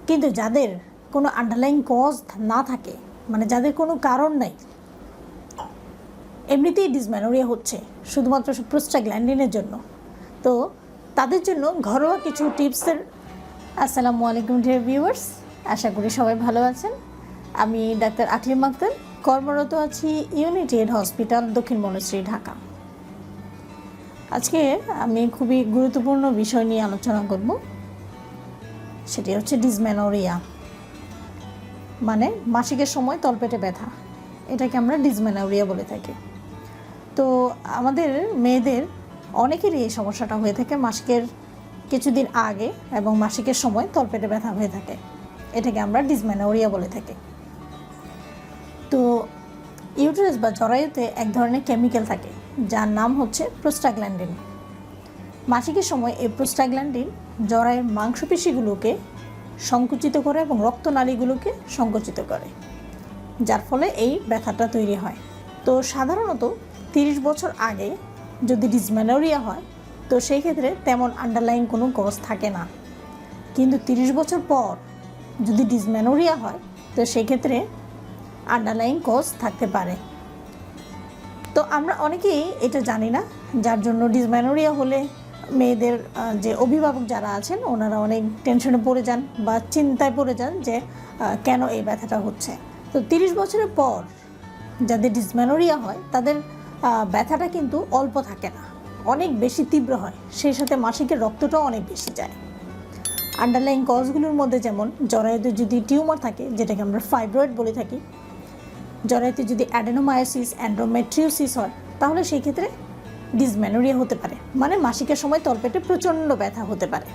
কিন্তু যাদের কোনো আন্ডারলাইং কজ না থাকে, মানে যাদের কোনো কারণ নাই, এমনিতেই ডিসমেনোরিয়া হচ্ছে শুধুমাত্র প্রোস্টাগ্ল্যান্ডিনের জন্য, তো তাদের জন্য ঘরোয়া কিছু টিপসের। আসসালামু আলাইকুম ডিয়ার ভিউয়ার্স, আশা করি সবাই ভালো আছেন। আমি ডাক্তার আকলিমা আক্তার, কর্মরত আছি ইউনাইটেড হসপিটাল, দক্ষিণ বনশ্রী, ঢাকা। আজকে আমি খুবই গুরুত্বপূর্ণ বিষয় নিয়ে আলোচনা করব, সেটি হচ্ছে ডিসমেনোরিয়া, মানে মাসিকের সময় তলপেটে ব্যথা। এটাকে আমরা ডিসমেনোরিয়া বলে থাকি। তো আমাদের মেয়েদের অনেকেরই এই সমস্যাটা হয়ে থাকে মাসিকের কিছুদিন আগে এবং মাসিকের সময় তলপেটে ব্যথা হয়ে থাকে। এটাকে আমরা ডিসমেনোরিয়া বলে থাকি। তো ইউটেরাস বা জরায়ুতে এক ধরনের কেমিক্যাল থাকে যার নাম হচ্ছে প্রোস্টাগ্ল্যান্ডিন। মাসিকের সময় এই প্রোস্টাগ্ল্যান্ডিন জরায়ুর মাংসপেশিগুলোকে সংকুচিত করে এবং রক্তনালীগুলোকে সংকুচিত করে, যার ফলে এই ব্যথাটা তৈরি হয়। তো সাধারণত 30 বছর আগে যদি ডিসমেনোরিয়া হয়, তো সেই ক্ষেত্রে তেমন আন্ডারলাইন কোনো কজ থাকে না। কিন্তু 30 বছর পর যদি ডিসমেনোরিয়া হয়, তো সেই ক্ষেত্রে আন্ডারলাইন কজ থাকতে পারে। তো আমরা অনেকেই এটা জানি না, যার জন্য ডিসমেনোরিয়া হলে মেয়েদের যে অভিভাবক যারা আছেন ওনারা অনেক টেনশনে পড়ে যান বা চিন্তায় পড়ে যান যে কেন এই ব্যথাটা হচ্ছে। তো 30 বছরের পর যাদের ডিসমেনোরিয়া হয় তাদের ব্যথাটা কিন্তু অল্প থাকে না, অনেক বেশি তীব্র হয়, সেই সাথে মাসিকের রক্তটাও অনেক বেশি যায়। আন্ডারলাইন কজগুলোর মধ্যে যেমন জরায়ুতে যদি টিউমার থাকে, যেটাকে আমরা ফাইব্রয়েড বলে থাকি, জরায়ুতে যদি অ্যাডেনোমায়োসিস, এন্ডোমেট্রিওসিস হয়, তাহলে সেই ক্ষেত্রে ডিসমেনোরিয়া হতে পারে, মানে মাসিকের সময় তলপেটে প্রচণ্ড ব্যথা হতে পারে।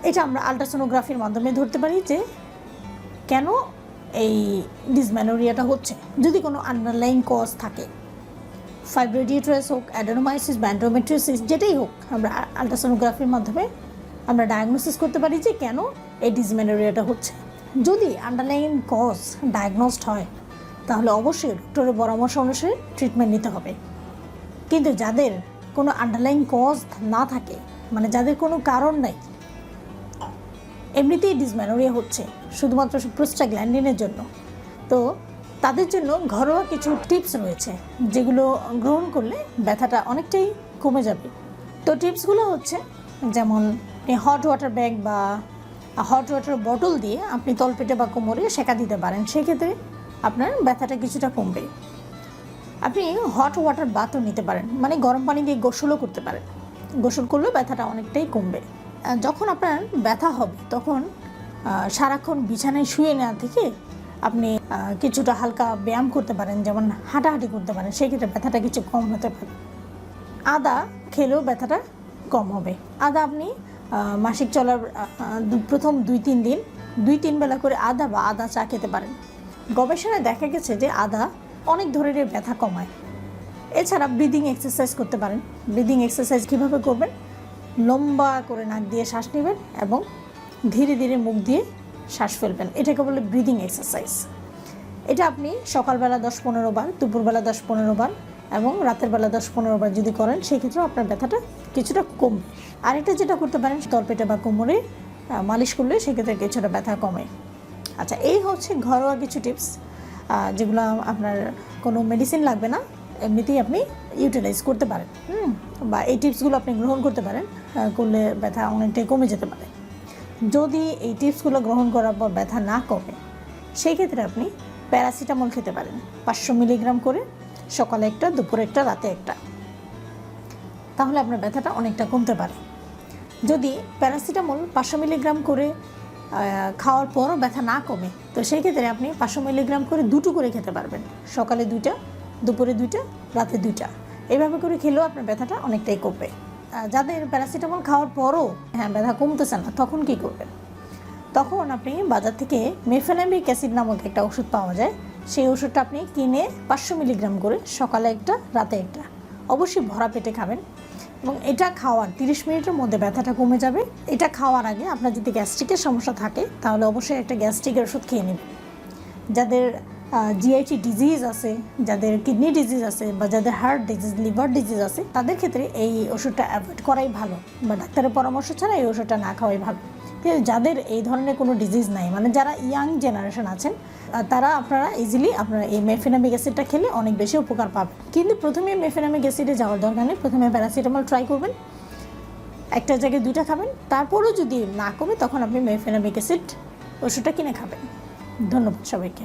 এটা আমরা আলট্রাসোনোগ্রাফির মাধ্যমে ধরতে পারি যে কেন এই ডিসমেনোরিয়াটা হচ্ছে। যদি কোনো আন্ডারলাইন কজ থাকে, ফাইব্রয়েড ইউটেরাস হোক, অ্যাডেনোমায়োসিস বা এন্ডোমেট্রিওসিস, যেটাই হোক, আমরা আলট্রাসোনোগ্রাফির মাধ্যমে আমরা ডায়াগনোসিস করতে পারি যে কেন এই ডিসমেনোরিয়াটা হচ্ছে। যদি আন্ডারলাইন কজ ডায়াগনোসড হয়, তাহলে অবশ্যই ডক্টরের পরামর্শ অনুসারে ট্রিটমেন্ট নিতে হবে। কিন্তু যাদের কোনো আন্ডারলাইন কজ না থাকে, মানে যাদের কোনো কারণ নাই, এমনিতেই ডিসমেনোরিয়া হচ্ছে শুধুমাত্র প্রোস্টাগ্ল্যান্ডিনের জন্য, তো তাদের জন্য ঘরোয়া কিছু টিপস রয়েছে যেগুলো গ্রহণ করলে ব্যথাটা অনেকটাই কমে যাবে। তো টিপসগুলো হচ্ছে, যেমন হট ওয়াটার ব্যাগ বা হট ওয়াটার বটল দিয়ে আপনি তলপেটে বা কোমরে সেঁকা দিতে পারেন, সেক্ষেত্রে আপনার ব্যথাটা কিছুটা কমবে। আপনি হট ওয়াটার বাথও নিতে পারেন, মানে গরম পানি দিয়ে গোসলও করতে পারেন। গোসল করলেও ব্যথাটা অনেকটাই কমবে। যখন আপনার ব্যথা হবে তখন সারাক্ষণ বিছানায় শুয়ে নেওয়া থেকে আপনি কিছুটা হালকা ব্যায়াম করতে পারেন, যেমন হাঁটাহাঁটি করতে পারেন, সেক্ষেত্রে ব্যথাটা কিছু কম হতে পারে। আদা খেলেও ব্যথাটা কম হবে। আদা আপনি মাসিক চলার প্রথম 2-3 দিন 2-3 বেলা করে আদা বা আদা চা খেতে পারেন। গবেষণায় দেখা গেছে যে আদা অনেক ধরনের ব্যথা কমায়। এছাড়া ব্রিদিং এক্সারসাইজ করতে পারেন। ব্রিদিং এক্সারসাইজ কীভাবে করবেন? লম্বা করে নাক দিয়ে শ্বাস নেবেন এবং ধীরে ধীরে মুখ দিয়ে শ্বাস ফেলবেন, এটাকে বলে ব্রিদিং এক্সারসাইজ। এটা আপনি সকালবেলা 10-15 বার, দুপুরবেলা 10-15 বার এবং রাতের বেলা 10-15 বার যদি করেন, সেক্ষেত্রেও আপনার ব্যথাটা কিছুটা কমবে। আরেকটা যেটা করতে পারেন, তলপেটে বা কোমরে মালিশ করলে সেক্ষেত্রে কিছুটা ব্যথা কমে। আচ্ছা, এই হচ্ছে ঘরোয়া কিছু টিপস, যেগুলো আপনার কোনো মেডিসিন লাগবে না, এমনিতেই আপনি ইউটিলাইজ করতে পারেন, বা এই টিপসগুলো আপনি গ্রহণ করতে পারেন, করলে ব্যথা অনেকটাই কমে যেতে পারে। যদি এই টিপসগুলো গ্রহণ করার পর ব্যথা না কমে, সেই ক্ষেত্রে আপনি প্যারাসিটামল খেতে পারেন 500 মিলিগ্রাম করে, সকালে একটা, দুপুরে একটা, রাতে একটা, তাহলে আপনার ব্যথাটা অনেকটা কমতে পারে। যদি প্যারাসিটামল 500 মিলিগ্রাম করে খাওয়ার পরও ব্যথা না কমে, তো সেই ক্ষেত্রে আপনি 500 মিলিগ্রাম করে 2টো করে খেতে পারবেন, সকালে 2টা, দুপুরে 2টা, রাতে 2টা। এইভাবে করে খেলেও আপনার ব্যথাটা অনেকটাই কমবে। যাদের প্যারাসিটামল খাওয়ার পরও ব্যথা কমতেছে না, তখন কি করবেন? তখন আপনি বাজার থেকে মেফেনামিক অ্যাসিড নামক একটা ওষুধ পাওয়া যায়, সেই ওষুধটা আপনি কিনে 500 মিলিগ্রাম করে সকালে একটা, রাতে একটা, অবশ্যই ভরা পেটে খাবেন এবং এটা খাওয়ার 30 মিনিটের মধ্যে ব্যথাটা কমে যাবে। এটা খাওয়ার আগে আপনার যদি গ্যাস্ট্রিকের সমস্যা থাকে, তাহলে অবশ্যই একটা গ্যাস্ট্রিকের ওষুধ খেয়ে নেবেন। যাদের জিআইটি ডিজিজ আছে, যাদের কিডনি ডিজিজ আছে বা যাদের হার্ট ডিজিজ, লিভার ডিজিজ আছে, তাদের ক্ষেত্রে এই ওষুধটা অ্যাভয়েড করাই ভালো বা ডাক্তারের পরামর্শ ছাড়া এই ওষুধটা না খাওয়াই ভালো। কিন্তু যাদের এই ধরনের কোনো ডিজিজ নাই, মানে যারা ইয়াং জেনারেশন আছেন, তারা আপনারা ইজিলি আপনারা এই মেফেনামিক অ্যাসিডটা খেলে অনেক বেশি উপকার পাবেন। কিন্তু প্রথমে মেফেনামিক অ্যাসিডে যাওয়ার দরকার নেই, প্রথমে প্যারাসিটামল ট্রাই করবেন, একটা জায়গায় 2টা খাবেন, তারপরও যদি না কমে তখন আপনি মেফেনামিক অ্যাসিড ওষুধটা কিনে খাবেন। ধন্যবাদ সবাইকে।